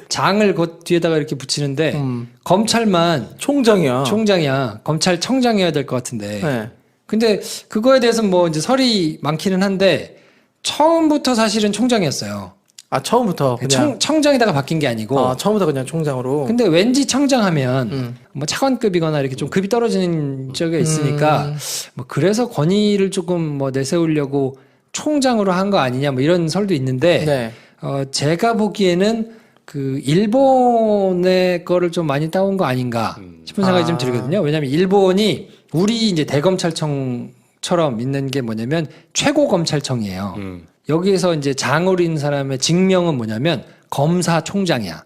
장을 그 뒤에다가 이렇게 붙이는데 검찰만 총장이야. 총장이야. 검찰청장이어야 될 것 같은데. 네. 근데 그거에 대해서는 뭐 이제 설이 많기는 한데 처음부터 사실은 총장이었어요. 아 처음부터 그냥 청장에다가 바뀐 게 아니고. 처음부터 그냥 총장으로. 근데 왠지 청장하면 뭐 차관급이거나 이렇게 좀 급이 떨어지는 적이 있으니까 뭐 그래서 권위를 조금 뭐 내세우려고 총장으로 한 거 아니냐 뭐 이런 설도 있는데 네. 제가 보기에는 그 일본의 거를 좀 많이 따온 거 아닌가 싶은 생각이 좀 들거든요. 왜냐하면 일본이 우리 이제 대검찰청처럼 있는 게 뭐냐면 최고검찰청이에요. 여기에서 이제 장으로 있는 사람의 직명은 뭐냐면 검사총장이야.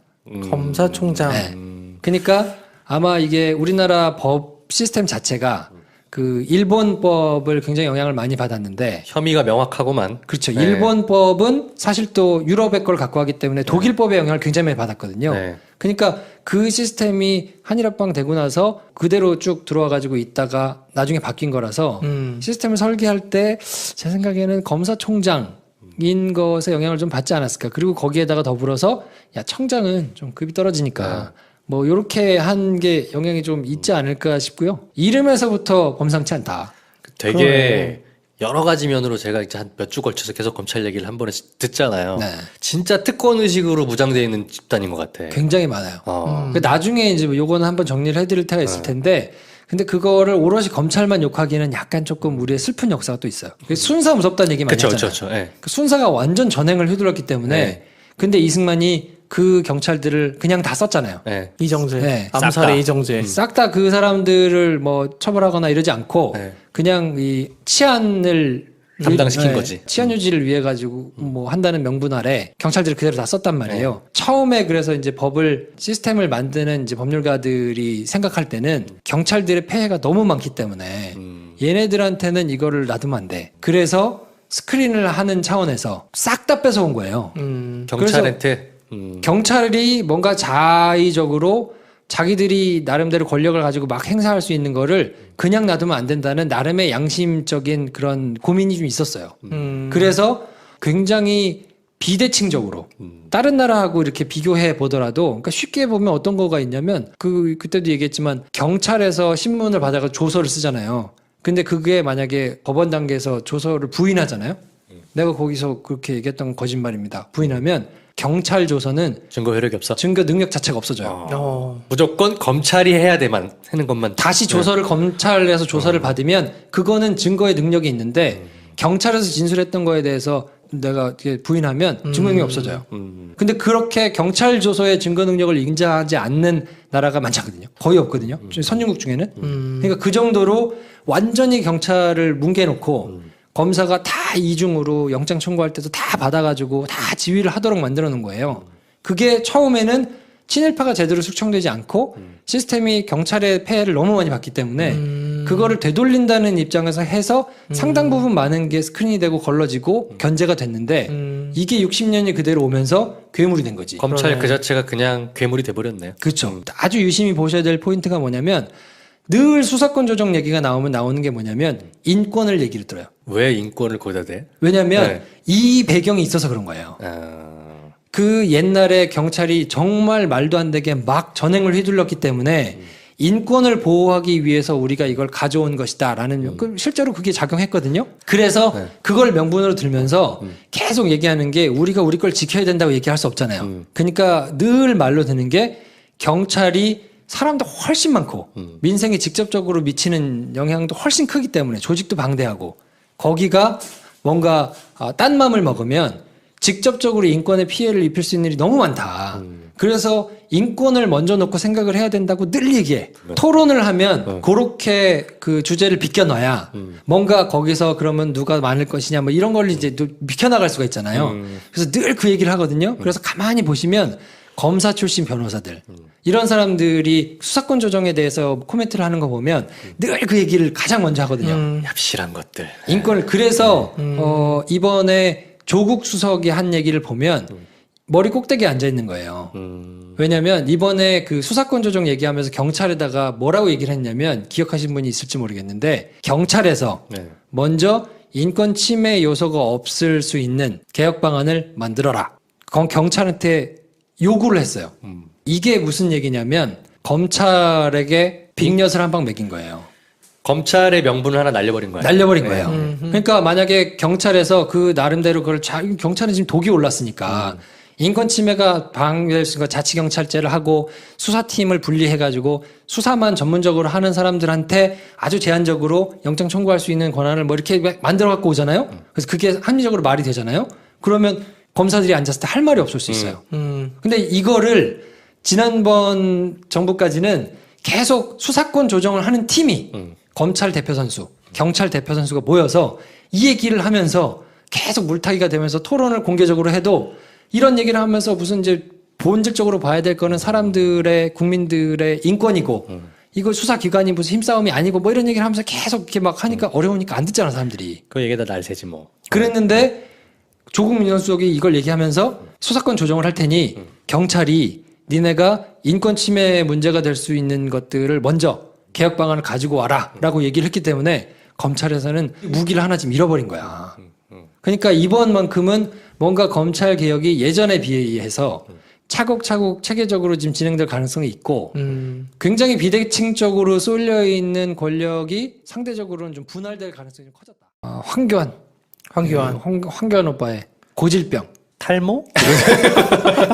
검사총장. 네. 그러니까 아마 이게 우리나라 법 시스템 자체가 그 일본법을 굉장히 영향을 많이 받았는데 혐의가 명확하고만. 그렇죠. 네. 일본법은 사실 또 유럽의 걸 갖고 가기 때문에 독일법의 영향을 굉장히 많이 받았거든요. 네. 그러니까 그 시스템이 한일합방 되고 나서 그대로 쭉 들어와 가지고 있다가 나중에 바뀐 거라서 시스템을 설계할 때 제 생각에는 검사총장인 것에 영향을 좀 받지 않았을까. 그리고 거기에다가 더불어서 야 청장은 좀 급이 떨어지니까 뭐 요렇게 한 게 영향이 좀 있지 않을까 싶고요. 이름에서부터 범상치 않다. 되게 그러네. 여러 가지 면으로 제가 이제 한 몇 주 걸쳐서 계속 검찰 얘기를 한 번에 듣잖아요. 네. 진짜 특권 의식으로 무장되어 있는 집단인 것 같아. 굉장히 많아요. 그 나중에 이제 뭐 요거는 한번 정리를 해드릴 때가 있을 텐데, 근데 그거를 오롯이 검찰만 욕하기는 약간 조금 우리의 슬픈 역사가 또 있어요. 순사 무섭다는 얘기 많이 그쵸, 하잖아요. 그쵸, 그쵸. 예. 그 순사가 완전 전횡을 휘둘렀기 때문에, 네. 근데 이승만이 그 경찰들을 그냥 다 썼잖아요. 예. 이정재. 네. 싹 다. 암살의 이정재. 싹 다 그 사람들을 뭐 처벌하거나 이러지 않고, 네. 그냥 이 치안을 담당시킨 거지. 치안 유지를 위해 가지고 뭐 한다는 명분 아래 경찰들을 그대로 다 썼단 말이에요. 처음에 그래서 이제 법을 시스템을 만드는 이제 법률가들이 생각할 때는 경찰들의 폐해가 너무 많기 때문에 얘네들한테는 이거를 놔두면 안 돼. 그래서 스크린을 하는 차원에서 싹 다 뺏어온 거예요. 경찰한테. 경찰이 뭔가 자의적으로 자기들이 나름대로 권력을 가지고 막 행사할 수 있는 거를 그냥 놔두면 안 된다는 나름의 양심적인 그런 고민이 좀 있었어요. 그래서 굉장히 비대칭적으로 다른 나라하고 이렇게 비교해 보더라도 그러니까 쉽게 보면 어떤 거가 있냐면 그때도 얘기했지만 경찰에서 신문을 받아가 조서를 쓰잖아요. 근데 그게 만약에 법원 단계에서 조서를 부인하잖아요. 내가 거기서 그렇게 얘기했던 건 거짓말입니다. 부인하면 경찰 조서는 증거 효력이 없어. 증거 능력 자체가 없어져요. 무조건 검찰이 해야 돼만 하는 것만. 다시 조서를 검찰에서 조사를 받으면 그거는 증거의 능력이 있는데 경찰에서 진술했던 거에 대해서 내가 이렇게 부인하면 증거 능력이 없어져요. 근데 그렇게 경찰 조서의 증거 능력을 인정하지 않는 나라가 많지 않거든요. 거의 없거든요. 선진국 중에는. 그러니까 그 정도로 완전히 경찰을 뭉개놓고 검사가 다 이중으로 영장 청구할 때도 다 받아가지고 다 지휘를 하도록 만들어 놓은 거예요. 그게 처음에는 친일파가 제대로 숙청되지 않고 시스템이 경찰의 폐해를 너무 많이 받기 때문에 그거를 되돌린다는 입장에서 해서 상당 부분 많은 게 스크린이 되고 걸러지고 견제가 됐는데 이게 60년이 그대로 오면서 괴물이 된 거지. 검찰 그 자체가 그냥 괴물이 돼버렸네요. 그렇죠. 아주 유심히 보셔야 될 포인트가 뭐냐면 늘 수사권 조정 얘기가 나오는 게 뭐냐면 인권을 얘기를 들어요. 왜 인권을 거기다 대? 왜냐하면 네. 이 배경이 있어서 그런 거예요. 그 옛날에 경찰이 정말 말도 안 되게 막 전횡을 휘둘렀기 때문에 인권을 보호하기 위해서 우리가 이걸 가져온 것이다라는 실제로 그게 작용했거든요. 그래서 네. 그걸 명분으로 들면서 계속 얘기하는 게 우리가 우리 걸 지켜야 된다고 얘기할 수 없잖아요. 그러니까 늘 말로 드는 게 경찰이 사람도 훨씬 많고 민생에 직접적으로 미치는 영향도 훨씬 크기 때문에 조직도 방대하고 거기가 뭔가 딴 맘을 먹으면 직접적으로 인권에 피해를 입힐 수 있는 일이 너무 많다. 그래서 인권을 먼저 놓고 생각을 해야 된다고 늘 얘기해. 토론을 하면 그렇게 그 주제를 비껴놔야 뭔가 거기서 그러면 누가 많을 것이냐 뭐 이런 걸 이제 비켜나갈 수가 있잖아요. 그래서 늘 그 얘기를 하거든요. 그래서 가만히 보시면 검사 출신 변호사들 이런 사람들이 수사권 조정에 대해서 코멘트를 하는 거 보면 늘 그 얘기를 가장 먼저 하거든요. 얍실한 것들. 인권을 그래서 이번에 조국 수석이 한 얘기를 보면 머리 꼭대기에 앉아 있는 거예요. 왜냐면 이번에 그 수사권 조정 얘기하면서 경찰에다가 뭐라고 얘기를 했냐면 기억하신 분이 있을지 모르겠는데 경찰에서 네. 먼저 인권 침해 요소가 없을 수 있는 개혁 방안을 만들어라. 경찰한테 요구를 했어요. 이게 무슨 얘기냐면 검찰에게 빅엿을 한 방 먹인 거예요. 검찰의 명분을 하나 날려버린 거야. 날려버린 거예요. 그러니까 만약에 경찰에서 그 나름대로 그걸 경찰은 지금 독이 올랐으니까 인권 침해가 방해될 수 있으니까 자치경찰제를 하고 수사팀을 분리해가지고 수사만 전문적으로 하는 사람들한테 아주 제한적으로 영장 청구할 수 있는 권한을 뭐 이렇게 만들어 갖고 오잖아요. 그래서 그게 합리적으로 말이 되잖아요. 그러면 검사들이 앉았을 때 할 말이 없을 수 있어요. 근데 이거를 지난번 정부까지는 계속 수사권 조정을 하는 팀이 검찰 대표 선수, 경찰 대표 선수가 모여서 이 얘기를 하면서 계속 물타기가 되면서 토론을 공개적으로 해도 이런 얘기를 하면서 무슨 이제 본질적으로 봐야 될 거는 사람들의 국민들의 인권이고 이거 수사기관이 무슨 힘싸움이 아니고 뭐 이런 얘기를 하면서 계속 이렇게 막 하니까 어려우니까 안 듣잖아 사람들이. 그 얘기다 날새지 뭐. 그랬는데 조국 민정수석이 이걸 얘기하면서 수사권 조정을 할 테니 경찰이 니네가 인권 침해 문제가 될 수 있는 것들을 먼저 개혁 방안을 가지고 와라라고 얘기를 했기 때문에 검찰에서는 무기를 하나 지금 잃어버린 거야. 그러니까 이번만큼은 뭔가 검찰 개혁이 예전에 비해서 차곡차곡 체계적으로 지금 진행될 가능성이 있고 굉장히 비대칭적으로 쏠려 있는 권력이 상대적으로는 좀 분할될 가능성이 좀 커졌다. 황교안 황교안 오빠의 고질병. 탈모?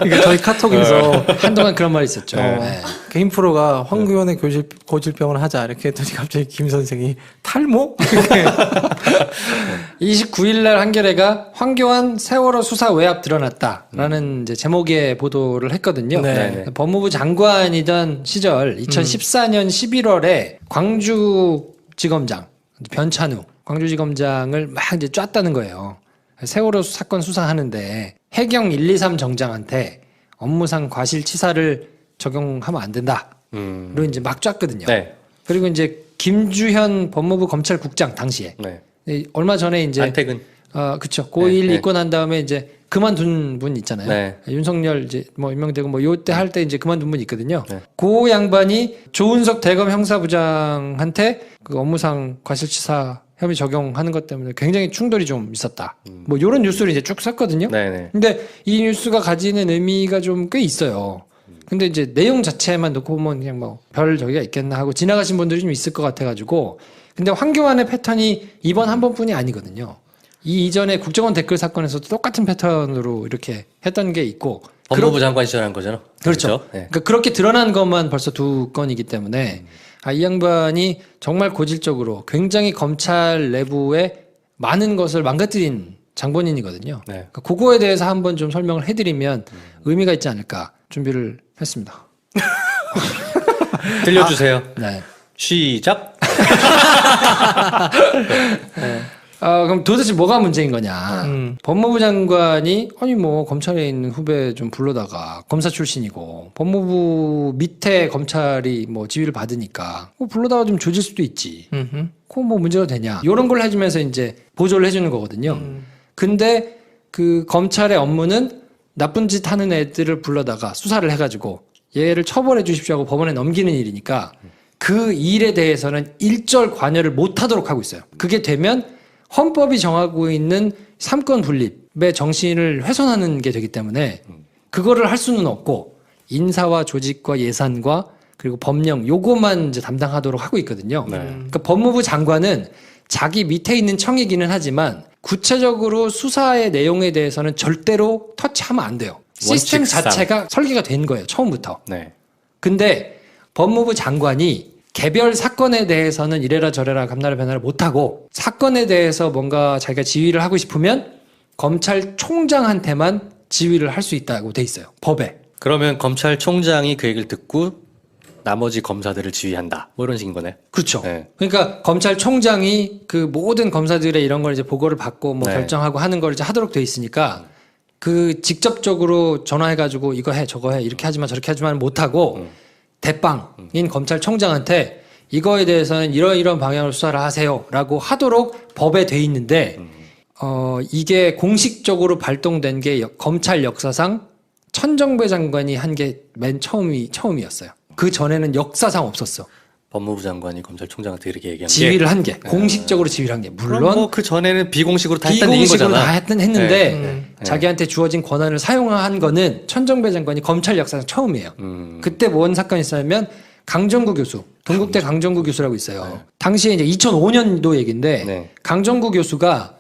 이게 저희 카톡에서 한동안 그런 말이 있었죠. 네. 개인 프로가 황교안의 고질병을 하자 이렇게 했더니 갑자기 김 선생이 탈모? 29일 날 한겨레가 황교안 세월호 수사 외압 드러났다라는 이제 제목의 보도를 했거든요. 네. 법무부 장관이던 시절 2014년 11월에 광주지검장 변찬우 광주지검장을 막 이제 쐈다는 거예요. 세월호 사건 수사하는데 해경 123 정장한테 업무상 과실치사를 적용하면 안 된다. 로 이제 막 쐈거든요. 네. 그리고 이제 김주현 법무부 검찰국장 당시에 네. 얼마 전에 이제 안택은. 그쵸. 고1 네. 입고 난 다음에 이제 그만둔 분 있잖아요. 네. 윤석열 이제 뭐 임명되고 뭐 요때 할 때 이제 그만둔 분 있거든요. 네. 그 양반이 조은석 대검 형사부장한테 그 업무상 과실치사 혐의 적용하는 것 때문에 굉장히 충돌이 좀 있었다. 뭐 요런 뉴스를 이제 쭉 썼거든요. 네네. 근데 이 뉴스가 가지는 의미가 좀 꽤 있어요. 근데 이제 내용 자체만 놓고 보면 그냥 뭐 별 저기가 있겠나 하고 지나가신 분들이 좀 있을 것 같아가지고. 근데 황교안의 패턴이 이번 한 번뿐이 아니거든요. 이 이전에 국정원 댓글 사건에서도 똑같은 패턴으로 이렇게 했던 게 있고. 법무부 장관 시절한 거잖아. 그렇죠. 네. 그러니까 그렇게 드러난 것만 벌써 2건이기 때문에 이 양반이 정말 고질적으로 굉장히 검찰 내부에 많은 것을 망가뜨린 장본인이거든요. 네. 그러니까 그거에 대해서 한번 좀 설명을 해드리면 의미가 있지 않을까 준비를 했습니다. 들려주세요. 네. 시작. 그럼 도대체 뭐가 문제인 거냐. 법무부 장관이 아니 뭐 검찰에 있는 후배 좀 불러다가 검사 출신이고 법무부 밑에 검찰이 뭐 지휘를 받으니까 불러다가 좀 조질 수도 있지. 그거 뭐 문제가 되냐. 이런 걸 해주면서 이제 보조를 해주는 거거든요. 근데 그 검찰의 업무는 나쁜 짓 하는 애들을 불러다가 수사를 해가지고 얘를 처벌해 주십시오 하고 법원에 넘기는 일이니까 그 일에 대해서는 일절 관여를 못 하도록 하고 있어요. 그게 되면 헌법이 정하고 있는 삼권 분립의 정신을 훼손하는 게 되기 때문에 그거를 할 수는 없고 인사와 조직과 예산과 그리고 법령 요거만 이제 담당하도록 하고 있거든요. 그러니까 법무부 장관은 자기 밑에 있는 청이기는 하지만 구체적으로 수사의 내용에 대해서는 절대로 터치하면 안 돼요. 시스템 원칙상. 자체가 설계가 된 거예요. 처음부터. 네. 근데 법무부 장관이 개별 사건에 대해서는 이래라 저래라 감나라 변화를 못하고 사건에 대해서 뭔가 자기가 지휘를 하고 싶으면 검찰총장한테만 지휘를 할 수 있다고 돼 있어요. 법에. 그러면 검찰총장이 그 얘기를 듣고 나머지 검사들을 지휘한다. 뭐 이런 식인 거네. 그렇죠. 네. 그러니까 검찰총장이 그 모든 검사들의 이런 걸 이제 보고를 받고 뭐 네. 결정하고 하는 걸 이제 하도록 돼 있으니까 그 직접적으로 전화해가지고 이거 해 저거 해 이렇게 하지마 저렇게 하지마는 못하고 대빵인 검찰총장한테 이거에 대해서는 이런 방향으로 수사를 하세요라고 하도록 법에 돼 있는데 이게 공식적으로 발동된 게 검찰 역사상 천정배 장관이 한 게 맨 처음이었어요. 그 전에는 역사상 없었어. 법무부 장관이 검찰총장한테 이렇게 얘기한 지휘를 한 게, 공식적으로 지휘를 한 게. 물론 뭐그 전에는 비공식으로 다 했다는 얘기인 비공식으로 거잖아. 다 했는데 네. 자기한테 주어진 권한을 사용한 거는 천정배 장관이 검찰 역사상 처음이에요. 그때 뭔 사건이 있었냐면 강정구 교수, 동국대 강정구 교수라고 있어요. 당시에 이제 2005년도 얘기인데 네. 강정구 교수가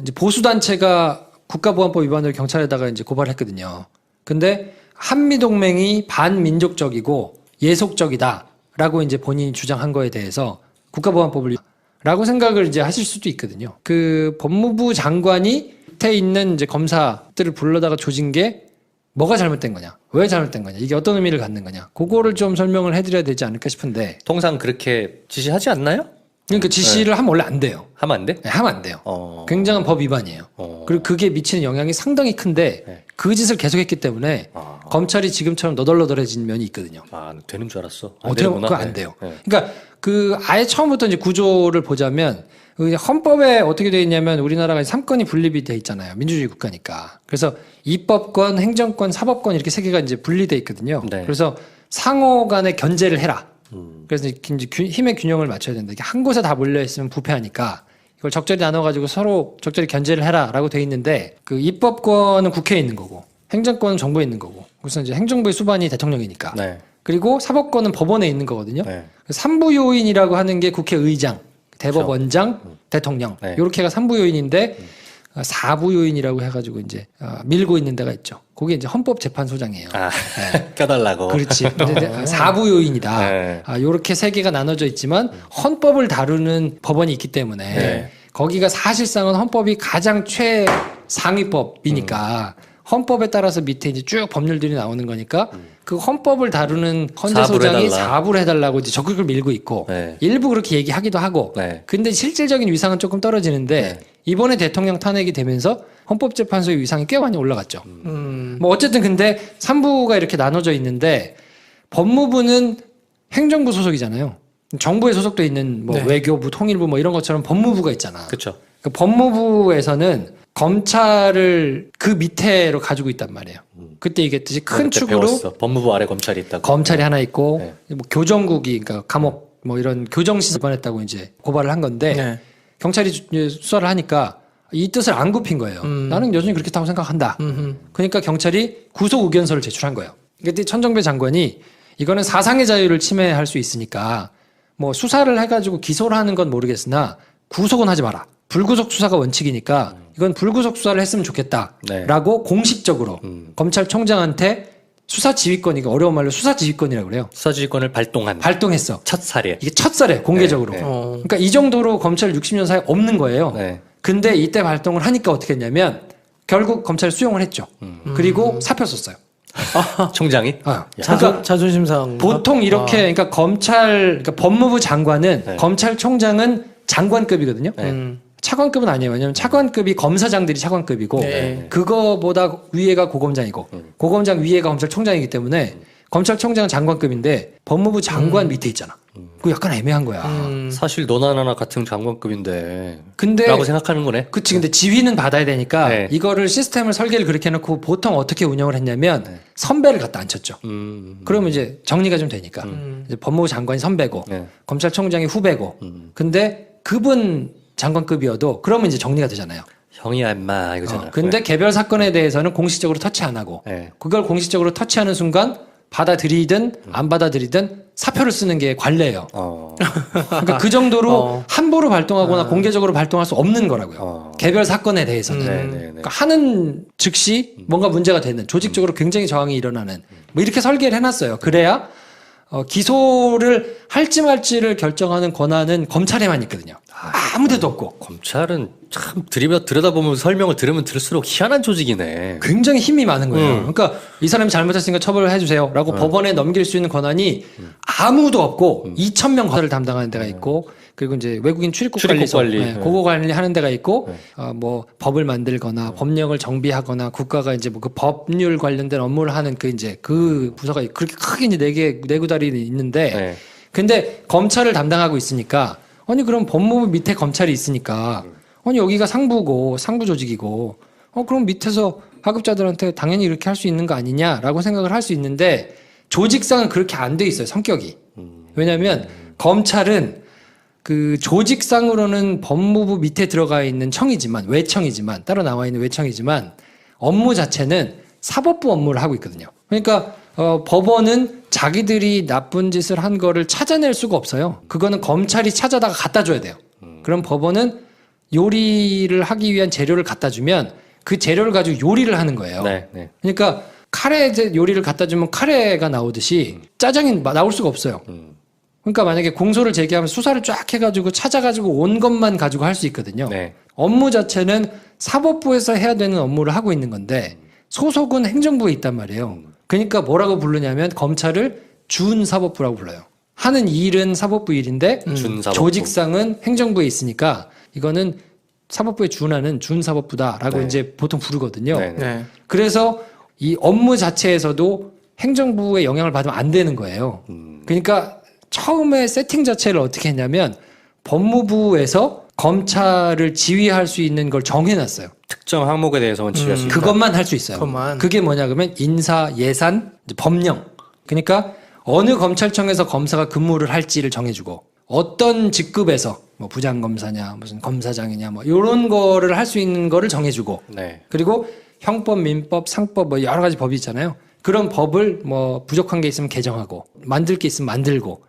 이제 보수 단체가 국가보안법 위반으로 경찰에다가 이제 고발을 했거든요. 근데 한미 동맹이 반민족적이고 예속적이다라고 이제 본인이 주장한 거에 대해서 국가보안법을 라고 생각을 이제 하실 수도 있거든요. 그 법무부 장관이 밑에 있는 이제 검사들을 불러다가 조진 게 뭐가 잘못된 거냐? 왜 잘못된 거냐? 이게 어떤 의미를 갖는 거냐? 그거를 좀 설명을 해드려야 되지 않을까 싶은데. 통상 그렇게 지시하지 않나요? 그러니까 지시를 하면 원래 안 돼요. 하면 안 돼? 네, 하면 안 돼요. 굉장한 법 위반이에요. 그리고 그게 미치는 영향이 상당히 큰데 네. 그 짓을 계속했기 때문에 검찰이 지금처럼 너덜너덜해진 면이 있거든요. 아, 되는 줄 알았어. 어떻게 되는구나. 그거 안 돼요. 네. 그러니까 그 아예 처음부터 이제 구조를 보자면 헌법에 어떻게 되어 있냐면 우리나라가 3권이 분립이 돼 있잖아요. 민주주의 국가니까. 그래서 입법권, 행정권, 사법권 이렇게 세 개가 이제 분리돼 있거든요. 네. 그래서 상호 간에 견제를 해라. 그래서 이제 힘의 균형을 맞춰야 된다. 이게 한 곳에 다 몰려 있으면 부패하니까 이걸 적절히 나눠가지고 서로 적절히 견제를 해라라고 돼 있는데 그 입법권은 국회에 있는 거고 행정권은 정부에 있는 거고 그래서 이제 행정부의 수반이 대통령이니까 네. 그리고 사법권은 법원에 있는 거거든요. 네. 삼부 요인이라고 하는 게 국회의장, 대법원장, 대통령 네. 이렇게가 삼부 요인인데 사부 요인이라고 해가지고 이제 밀고 있는 데가 있죠. 그게 이제 헌법재판소장이에요. 아, 껴달라고. 그렇지. 이제 사부 요인이다. 네. 요렇게 세 개가 나눠져 있지만 헌법을 다루는 법원이 있기 때문에 네. 거기가 사실상은 헌법이 가장 최상위법이니까 헌법에 따라서 밑에 이제 쭉 법률들이 나오는 거니까 그 헌법을 다루는 헌재소장이 해달라. 사부를 해달라고 이제 적극을 밀고 있고 네. 일부 그렇게 얘기하기도 하고 네. 근데 실질적인 위상은 조금 떨어지는데 이번에 대통령 탄핵이 되면서 헌법재판소의 위상이 꽤 많이 올라갔죠. 뭐 어쨌든 근데 3부가 이렇게 나눠져 있는데 법무부는 행정부 소속이잖아요. 정부에 소속돼 있는 뭐 네. 외교부, 통일부 뭐 이런 것처럼 법무부가 있잖아. 그렇죠. 그 법무부에서는 검찰을 그 밑에로 가지고 있단 말이에요. 그때 얘기했듯이 큰 축으로 배웠어. 법무부 아래 검찰이 있다고. 검찰이 하나 있고 네. 뭐 교정국이 그러니까 감옥 뭐 이런 교정시설 위반했다고 이제 고발을 한 건데 네. 경찰이 수사를 하니까 이 뜻을 안 굽힌 거예요. 나는 여전히 그렇게 다고 생각한다. 그러니까 경찰이 구속 의견서를 제출한 거예요. 그때 천정배 장관이 이거는 사상의 자유를 침해할 수 있으니까 뭐 수사를 해가지고 기소를 하는 건 모르겠으나 구속은 하지 마라. 불구속 수사가 원칙이니까 이건 불구속 수사를 했으면 좋겠다라고 공식적으로 검찰총장한테 수사 지휘권, 이거 어려운 말로 수사 지휘권이라고 그래요. 수사지휘권을 발동했어. 첫 사례. 이게 첫 사례 공개적으로. 네, 네. 그러니까 이 정도로 검찰 60년 사이에 없는 거예요. 네. 근데 이때 발동을 하니까 어떻게 했냐면 결국 검찰 수용을 했죠. 그리고 사표 썼어요. 총장이? 그러니까 자존심 상한 보통 이렇게 그러니까 그러니까 법무부 장관은 네. 검찰총장은 장관급이거든요. 네. 차관급은 아니에요. 왜냐하면 차관급이 검사장들이 차관급이고 네. 그거보다 위에가 고검장이고 고검장 위에가 검찰총장이기 때문에 검찰총장은 장관급인데 법무부 장관 밑에 있잖아. 그거 약간 애매한 거야. 사실 너나 나나 같은 장관급인데. 근데 라고 생각하는 거네. 그치. 근데 지휘는 받아야 되니까 네. 이거를 시스템을 설계를 그렇게 해놓고 보통 어떻게 운영을 했냐면 선배를 갖다 앉혔죠. 그러면 이제 정리가 좀 되니까. 이제 법무부 장관이 선배고 네. 검찰총장이 후배고 근데 그분 장관급이어도 그러면 이제 정리가 되잖아요. 형이야 임마 이거잖아. 근데 개별 사건에 대해서는 공식적으로 터치 안 하고 네. 그걸 공식적으로 터치하는 순간 받아들이든 안 받아들이든 사표를 쓰는 게 관례예요. 그러니까 그 정도로 함부로 발동하거나 공개적으로 발동할 수 없는 거라고요. 개별 사건에 대해서는. 네, 네, 네. 그러니까 하는 즉시 뭔가 문제가 되는 조직적으로 굉장히 저항이 일어나는 뭐 이렇게 설계를 해놨어요. 그래야 기소를 할지 말지를 결정하는 권한은 검찰에만 있거든요. 아무데도 없고. 검찰은 참 들여다보면 설명을 들으면 들을수록 희한한 조직이네. 굉장히 힘이 많은 거예요. 그러니까 이 사람이 잘못했으니까 처벌을 해주세요라고 법원에 넘길 수 있는 권한이 아무도 없고 2,000명 관리를 담당하는 데가 있고 그리고 이제 외국인 출입국 관리, 네. 그거 관리하는 데가 있고 뭐 법을 만들거나 법령을 정비하거나 국가가 이제 뭐 그 법률 관련된 업무를 하는 그 이제 그 부서가 그렇게 크게 이제 네 구달이 있는데 네. 근데 검찰을 담당하고 있으니까 아니 그럼 법무부 밑에 검찰이 있으니까 아니 여기가 상부고 상부 조직이고 그럼 밑에서 하급자들한테 당연히 이렇게 할 수 있는 거 아니냐라고 생각을 할 수 있는데 조직상은 그렇게 안 돼 있어요. 성격이. 왜냐하면 검찰은 그 조직상으로는 법무부 밑에 들어가 있는 청이지만 외청이지만 따로 나와 있는 외청이지만 업무 자체는 사법부 업무를 하고 있거든요. 그러니까 법원은 자기들이 나쁜 짓을 한 거를 찾아낼 수가 없어요. 그거는 검찰이 찾아다가 갖다 줘야 돼요. 그럼 법원은 요리를 하기 위한 재료를 갖다 주면 그 재료를 가지고 요리를 하는 거예요. 네, 네. 그러니까 카레 요리를 갖다 주면 카레가 나오듯이 짜장이 나올 수가 없어요. 그러니까 만약에 공소를 제기하면 수사를 쫙 해가지고 찾아가지고 온 것만 가지고 할 수 있거든요. 네. 업무 자체는 사법부에서 해야 되는 업무를 하고 있는 건데 소속은 행정부에 있단 말이에요. 그러니까 뭐라고 부르냐면 검찰을 준사법부라고 불러요. 하는 일은 사법부 일인데 준사법부. 조직상은 행정부에 있으니까 이거는 사법부에 준하는 준사법부다라고 네. 이제 보통 부르거든요. 네, 네. 네. 그래서 이 업무 자체에서도 행정부의 영향을 받으면 안 되는 거예요. 그러니까 처음에 세팅 자체를 어떻게 했냐면 법무부에서 검찰을 지휘할 수 있는 걸 정해놨어요. 특정 항목에 대해서만 지휘할 수 있다. 그것만 할 수 있어요. 그것만. 그게 뭐냐 그러면 인사, 예산, 이제 법령. 그러니까 어느 검찰청에서 검사가 근무를 할지를 정해주고 어떤 직급에서 뭐 부장검사냐 무슨 검사장이냐 뭐 이런 거를 할 수 있는 거를 정해주고 네. 그리고 형법, 민법, 상법 뭐 여러 가지 법이 있잖아요. 그런 법을 뭐 부족한 게 있으면 개정하고 만들 게 있으면 만들고